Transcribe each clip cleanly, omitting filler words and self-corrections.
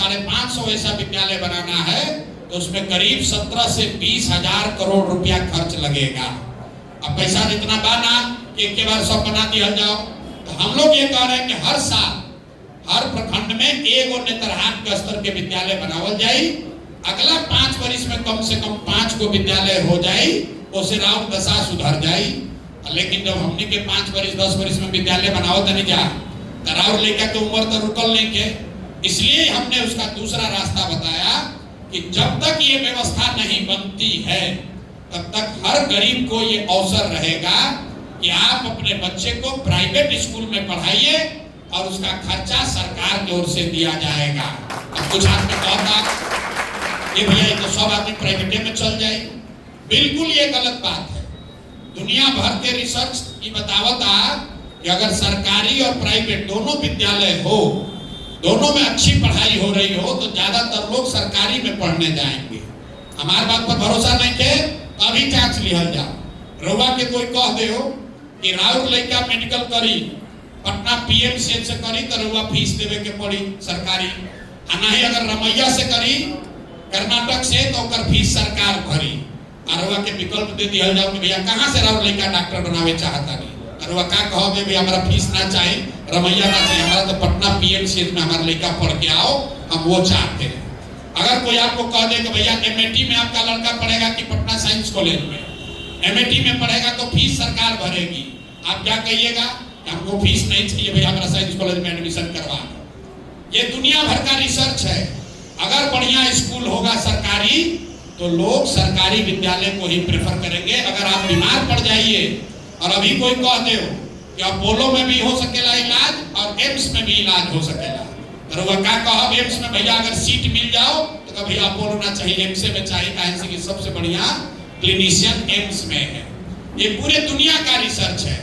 550 ऐसा विद्यालय बनाना है तो उसमें करीब 17 से 20 हजार करोड़ रुपया खर्च लगेगा। अब पैसा जितना बाना कि एक बार सब बना दिया जाओ, तो हम लोग ये कह रहे हैं कि हर साल हर प्रखंड में एगो नेतरहाट के स्तर के विद्यालय बनावल जाई। अगला 5 वर्ष में कम से कम 5 गो विद्यालय हो जाई, उससे राउंड दशा सुधर जाई। लेकिन जब हमने के 5 वर्ष 10 वर्ष में विद्यालय बनावत नहीं जा, तराउर लेकर के उम्र तो रुकल नहीं के, इसलिए हमने उसका दूसरा रास्ता बताया कि जब तक ये व्यवस्था नहीं बनती है तब तक हर गरीब को ये अवसर रहेगा कि आप अपने बच्चे को प्राइवेट स्कूल में पढ़ाइए और उसका खर्चा सरकार की ओर से दिया जाएगा। अब कुछ आदमी कहता कि भैया ये तो सब आदमी प्राइवेट में चल जाए, बिल्कुल ये गलत बात है। दुनिया भर के रिसर्च की बतावत आ कि अगर सरकारी और प्राइवेट दोनों विद्यालय हो, दोनों में अच्छी पढ़ाई हो रही हो, तो ज्यादातर लोग सरकारी में पढ़ने जाएंगे। हमारे बात पर भरोसा नहीं के अभी जांच लिहल जाओ। रउआ के कोई कह दे हो कि राउर लड़का मेडिकल करी, पटना पीएमसीएच से करी तो रउआ फीस देवे के पड़ी सरकारी, नहीं अगर रमैया से करी कर्नाटक से तो ओकर फीस सरकार भरी। और रउआ के विकल्प दे दिहल जाओ कि भैया कहाँ से राउर लड़का डॉक्टर बनावे चाहता नहीं, रउआ का कहोगे भी हमारा फीस ना चाहिए, रमैया ना चाहिए, हमारा तो पटना पीएमसीएच में हमारा लड़का पढ़ के आओ, हम वो चाहते हैं। अगर कोई आपको कह दे कि भैया एमएटी में आपका लड़का पढ़ेगा कि पटना साइंस कॉलेज में, एमएटी में पढ़ेगा तो फीस सरकार भरेगी, आप क्या कहिएगा कि हमको फीस नहीं चाहिए भैया, हमारा साइंस कॉलेज में एडमिशन करवा दो। ये दुनिया भर का रिसर्च है। अगर बढ़िया स्कूल होगा सरकारी तो लोग सरकारी विद्यालय को ही प्रेफर करेंगे। अगर आप बीमार पड़ जाइए और अभी कोई कहते हो कि अपोलो में भी हो सकेला इलाज और एम्स में भी इलाज हो सकेला, तो वह क्या कहो एम्स में भैया अगर सीट मिल जाओ तो भैया अपोलो ना चाहिए, एम्स में चाहिए, कहीं से सबसे बढ़िया क्लिनिशियन एम्स में है। ये पूरे दुनिया का रिसर्च है,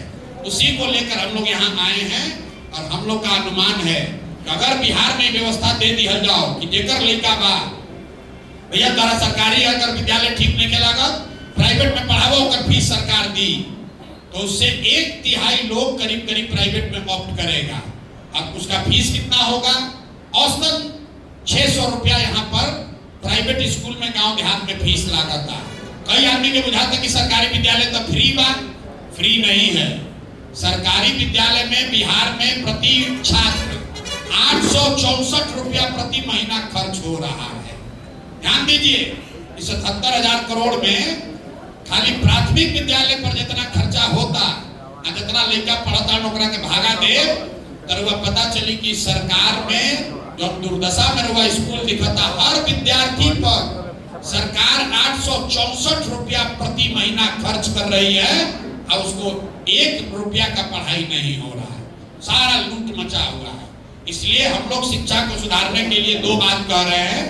उसी को लेकर हम लोग यहाँ आए हैं। और हम लोग का अनुमान है कि अगर बिहार में व्यवस्था दे दी जाओ कि जेकर लड़का बा भैया तारा सरकारी अगर विद्यालय ठीक नहीं खेलागा, प्राइवेट में पढ़ावो अगर फीस सरकार दी, तो उससे 1/3 लोग करीब करीब प्राइवेट में ऑप्ट करेगा। अब उसका फीस कितना होगा? औसतन 600 रुपया यहाँ पर प्राइवेट स्कूल में गांव देहात में फीस लागता। कई आदमी के बुझाता कि सरकारी विद्यालय तो फ्री बा, फ्री नहीं है। सरकारी विद्यालय में बिहार में प्रति छात्र 864 रुपया प्रति महीना खर्च हो रहा है। ध्यान दीजिए, इस 77,000 करोड़ में खाली प्राथमिक विद्यालय पर जितना खर्चा होता और जितना लड़का पढ़ता नौकरा के भागा दे, तो पता चली कि सरकार में जो दुर्दशा में रुआ स्कूल दिखता, हर विद्यार्थी पर सरकार 864 रुपया प्रति महीना खर्च कर रही है और उसको 1 रुपया का पढ़ाई नहीं हो रहा है। सारा लूट मचा हुआ है। इसलिए हम लोग शिक्षा को सुधारने के लिए 2 बात कह रहे हैं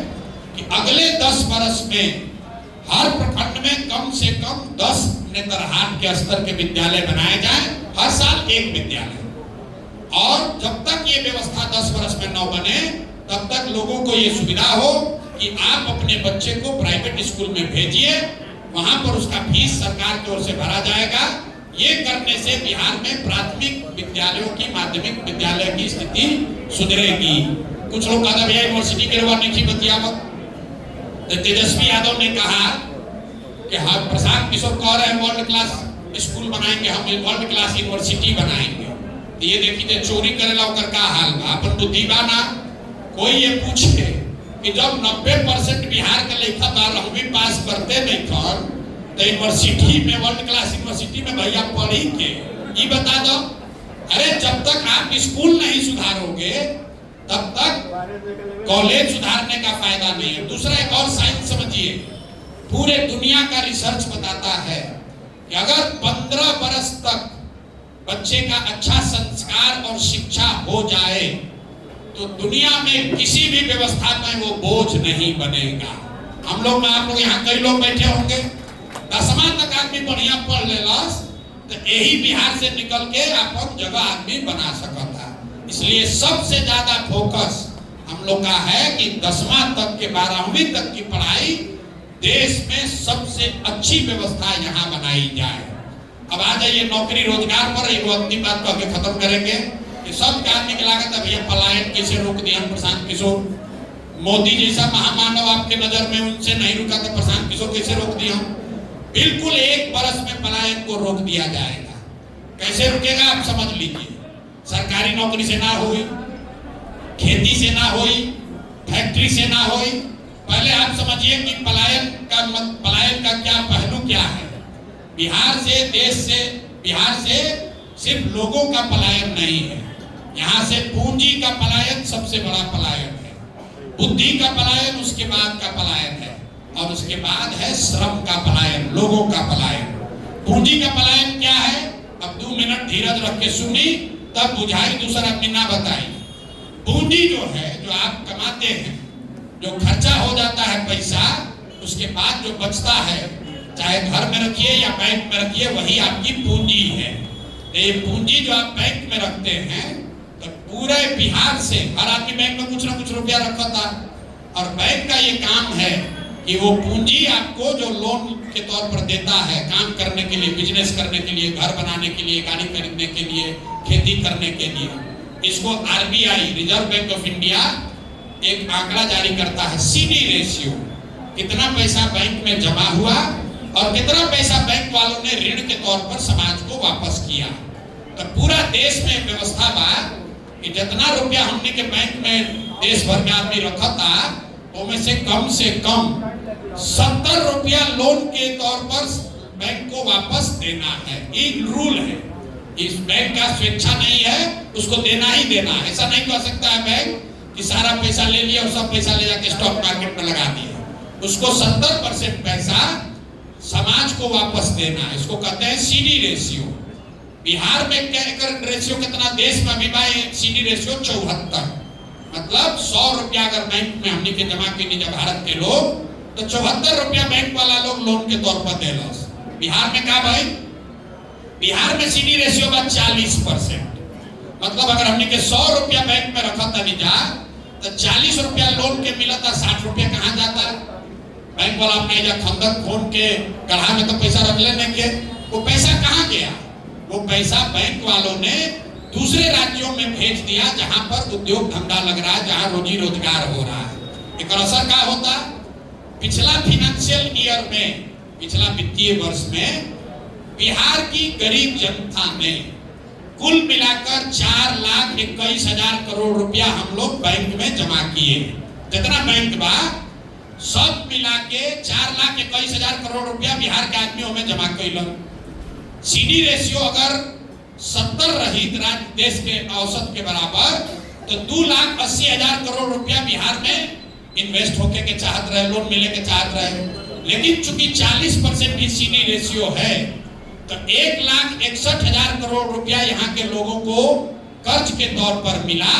कि अगले 10 वर्ष में हर प्रखंड में कम से कम 10 नेतरहाट के स्तर के विद्यालय बनाए जाएं, हर साल 1 विद्यालय। और जब तक ये व्यवस्था 10 वर्ष में न बने तब तक लोगों को ये सुविधा हो कि आप अपने बच्चे को प्राइवेट स्कूल में भेजिए, वहां पर उसका फीस सरकार की ओर से भरा जाएगा। ये करने से बिहार में प्राथमिक विद्यालयों की, माध्यमिक विद्यालय की स्थिति सुधरेगी। कुछ लोग कहते भैया यूनिवर्सिटी के लिए नहीं बतियावत। तेजस्वी यादव ने कहा कि हम प्रशांत किशोर कह रहे हैं वर्ल्ड क्लास स्कूल बनाएंगे, हम वर्ल्ड क्लास यूनिवर्सिटी बनाएंगे। तो ये देखिए चोरी करेला ओकर का हाल बा, अपन बुद्धि बा ना। कोई ये पूछे कि जब 90% बिहार के लड़का 12वीं पास करते नहीं खन, तो यूनिवर्सिटी में, वर्ल्ड क्लास यूनिवर्सिटी में भैया पढ़ी के ये बता दो। अरे जब तक आप स्कूल नहीं सुधारोगे तब तक कॉलेज सुधारने का फायदा नहीं है। दूसरा एक और साइंस समझिए, पूरे दुनिया का रिसर्च बताता है कि अगर 15 वर्ष तक बच्चे का अच्छा संस्कार और शिक्षा हो जाए तो दुनिया में किसी भी व्यवस्था में वो बोझ नहीं बनेगा। हम लोग में आप लोग यहाँ कई लोग बैठे होंगे, 10वां तक आदमी बढ़िया पढ़ लेलस तो यही बिहार से निकल के अपन जगह आदमी बना सकता। इसलिए सबसे ज्यादा फोकस हम लोग का है कि 10वां तक के 12वीं तक की पढ़ाई देश में सबसे अच्छी व्यवस्था यहाँ बनाई जाए। अब आ जाइए नौकरी रोजगार पर, एक अंतिम बात कह के खत्म करेंगे कि सब आदमी की लागत है भैया पलायन कैसे रोक दिया प्रशांत किशोर। मोदी जैसा महामानव आपके नजर में उनसे नहीं रुका तो प्रशांत किशोर कैसे रोक दिया? बिल्कुल 1 बरस में पलायन को रोक दिया जाएगा। कैसे रुकेगा आप समझ लीजिए। सरकारी नौकरी से ना हुई, खेती से ना हुई, फैक्ट्री से ना हुई। पहले आप समझिए कि पलायन का क्या पहलू क्या है। बिहार से, देश से, बिहार से सिर्फ लोगों का पलायन नहीं है, यहाँ से पूंजी का पलायन सबसे बड़ा पलायन है, बुद्धि का पलायन उसके बाद का पलायन है, और उसके बाद है श्रम का पलायन, लोगों का पलायन। पूंजी का पलायन क्या है? अब 2 मिनट धीरज रख के सुनी तब बुझाई, दूसरा आदमी ना बताई। पूंजी जो है, जो आप कमाते हैं, जो खर्चा हो जाता है पैसा, उसके बाद जो बचता है, चाहे घर में रखिए या बैंक में रखिए, वही आपकी पूंजी है। ये पूंजी जो आप बैंक में रखते हैं, तो पूरे बिहार से हर आदमी बैंक में कुछ ना कुछ रुपया रखा था, और बैंक का ये काम है कि वो पूंजी आपको जो लोन के तौर पर देता है काम करने के लिए, बिजनेस करने के लिए, घर बनाने के लिए, गाड़ी खरीदने के लिए, खेती करने के लिए, इसको RBI, reserve bank of India, एक आंकड़ा जारी करता है, सीडी रेशियो, कितना पैसा बैंक में जमा हुआ और कितना पैसा बैंक वालों ने ऋण के तौर पर समाज को वापस किया। तो पूरा देश में व्यवस्था बा कि जितना रुपया हमने के बैंक में देश भर में आदमी रखा था, उनमें से कम 70 रुपया लोन के तौर पर बैंक को वापस देना है। एक रूल है, इस बैंक का स्वेच्छा नहीं है, उसको देना ही देना है। ऐसा नहीं कर सकता है बैंक कि सारा पैसा ले लिया और सब पैसा ले जाके स्टॉक मार्केट में लगा दिया। उसको 70% पैसा समाज को वापस देना है, इसको कहते हैं सीडी रेशियो। बिहार में रेशियो कितना? देश में अभी सीडी रेशियो 74, मतलब 100 रुपया अगर बैंक में हमने के जमा की जब भारत के लोग, तो 74 रुपया बैंक वाला लोग लोन के तौर पर देला। बिहार में क्या भाई? बिहार में सीडी रेशियो बा 40%, मतलब अगर हमने के 100 रुपया बैंक में रखा था निजा, तो 40 रुपया लोन के मिला था, 60 रुपया कहाँ जाता है? बैंक वाला अपने खंदक खोन के गढ़ा में तो पैसा रख लेने के, वो पैसा कहाँ गया? वो पैसा बैंक वालों ने दूसरे राज्यों में भेज दिया, जहां पर उद्योग धंधा लग रहा है, जहां रोजी रोजगार हो रहा है। एक असर क्या होता? पिछला फाइनेंशियल ईयर में, पिछला वित्तीय वर्ष में बिहार की गरीब जनता ने कुल मिलाकर 4,21,000 करोड़ रुपया हम लोग बैंक में जमा किए। जितना बैंक बा सब मिला के 4,21,000 करोड़ रुपया बिहार के आदमियों में जमा कैलन। सीडी रेशियो अगर 70 रही देश के औसत के बराबर, तो 2,80,000 करोड़ रुपया बिहार में इन्वेस्ट होके के चाहत रहे, लोन मिले के चाहत रहे। लेकिन चूंकि 40% की सीडी रेशियो है, तो 1,61,000 करोड़ रुपया यहाँ के लोगों को कर्ज के तौर पर मिला।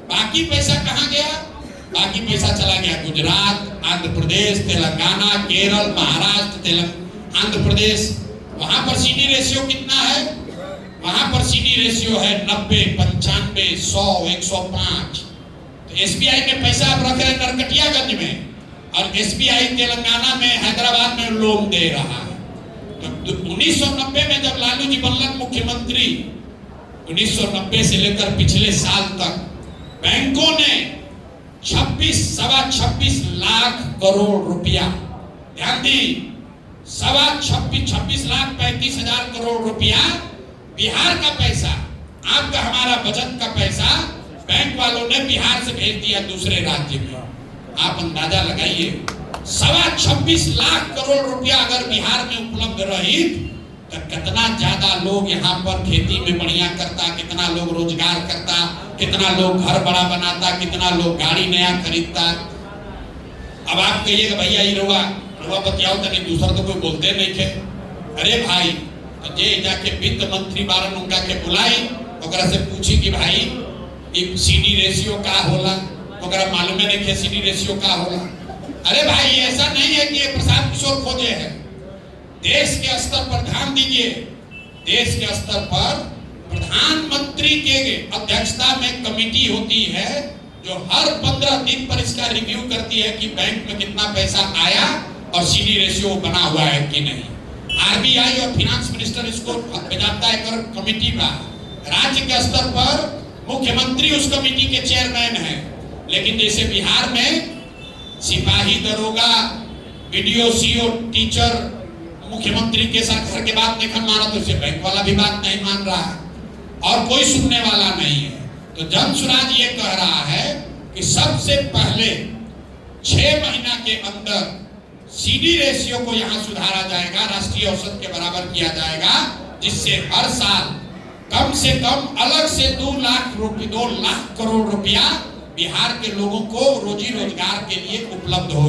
बाकी पैसा कहाँ गया? बाकी पैसा चला गया गुजरात, आंध्र प्रदेश, तेलंगाना, केरल, महाराष्ट्र, आंध्र प्रदेश। वहां पर सीडी रेशियो कितना है? वहां पर सीडी रेशियो है 90, 95, 100, 105। तो एसबीआई में पैसा आप रख रहे नरकटियागंज में, और एसबीआई तेलंगाना में, हैदराबाद में लोन दे रहा है। तो 1990 में जब लालू जी बनलन मुख्यमंत्री, 1990 से लेकर पिछले साल तक बैंकों ने 26 लाख करोड़ रुपया, ध्यान दी, 26,35,35,000 करोड़ रुपया बिहार का पैसा, आपका हमारा बचत का पैसा बैंक वालों ने बिहार से भेज दिया दूसरे राज्य में। आप अंदाजा लगाइए, 26 लाख करोड़ रुपया अगर बिहार में उपलब्ध रही, तो कितना ज्यादा लोग यहाँ पर खेती में बढ़िया करता, कितना लोग रोजगार करता, कितना लोग घर बड़ा बनाता, कितना लोग गाड़ी नया खरीदता। अब आप कहिएगा भैया ये रुआ बतियाओ तक दूसरा तो कोई बोलते नहीं थे। अरे भाई, तो जे जाके वित्त मंत्री बारन उनका के बुलाई, ओकरा से पूछी कि भाई ये सीडी रेशियो का होला, ओकरा मालूम नहीं है सीडी रेशियो का होला। अरे भाई, ऐसा नहीं है कि ये प्रशांत किशोर खोजे है। देश के स्तर पर ध्यान दीजिए, देश के स्तर पर प्रधानमंत्री के अध्यक्षता में कमेटी होती है जो हर 15 दिन पर इसका रिव्यू करती है कि बैंक में कितना पैसा आया और सीडी रेशियो बना हुआ है कि नहीं। आरबीआई और फाइनेंस मिनिस्टर इसको भेजाता है कर कमेटी का। राज्य के स्तर पर मुख्यमंत्री उस कमेटी के चेयरमैन है, लेकिन जैसे बिहार में सिपाही, दरोगा, बीडीओ, सीओ, टीचर मुख्यमंत्री के सरकार के बात नहीं माना तो उसे बैंक वाला भी बात नहीं मान रहा है और कोई सुनने वाला नहीं है। तो जन स्वराज ये कह रहा है कि सबसे पहले 6 महीना के अंदर सीडी रेशियो को यहां सुधारा जाएगा, राष्ट्रीय औसत के बराबर किया जाएगा, जिससे हर साल कम से कम अलग से 2 लाख करोड़ रुपया बिहार के लोगों को रोजी रोजगार के लिए उपलब्ध हो।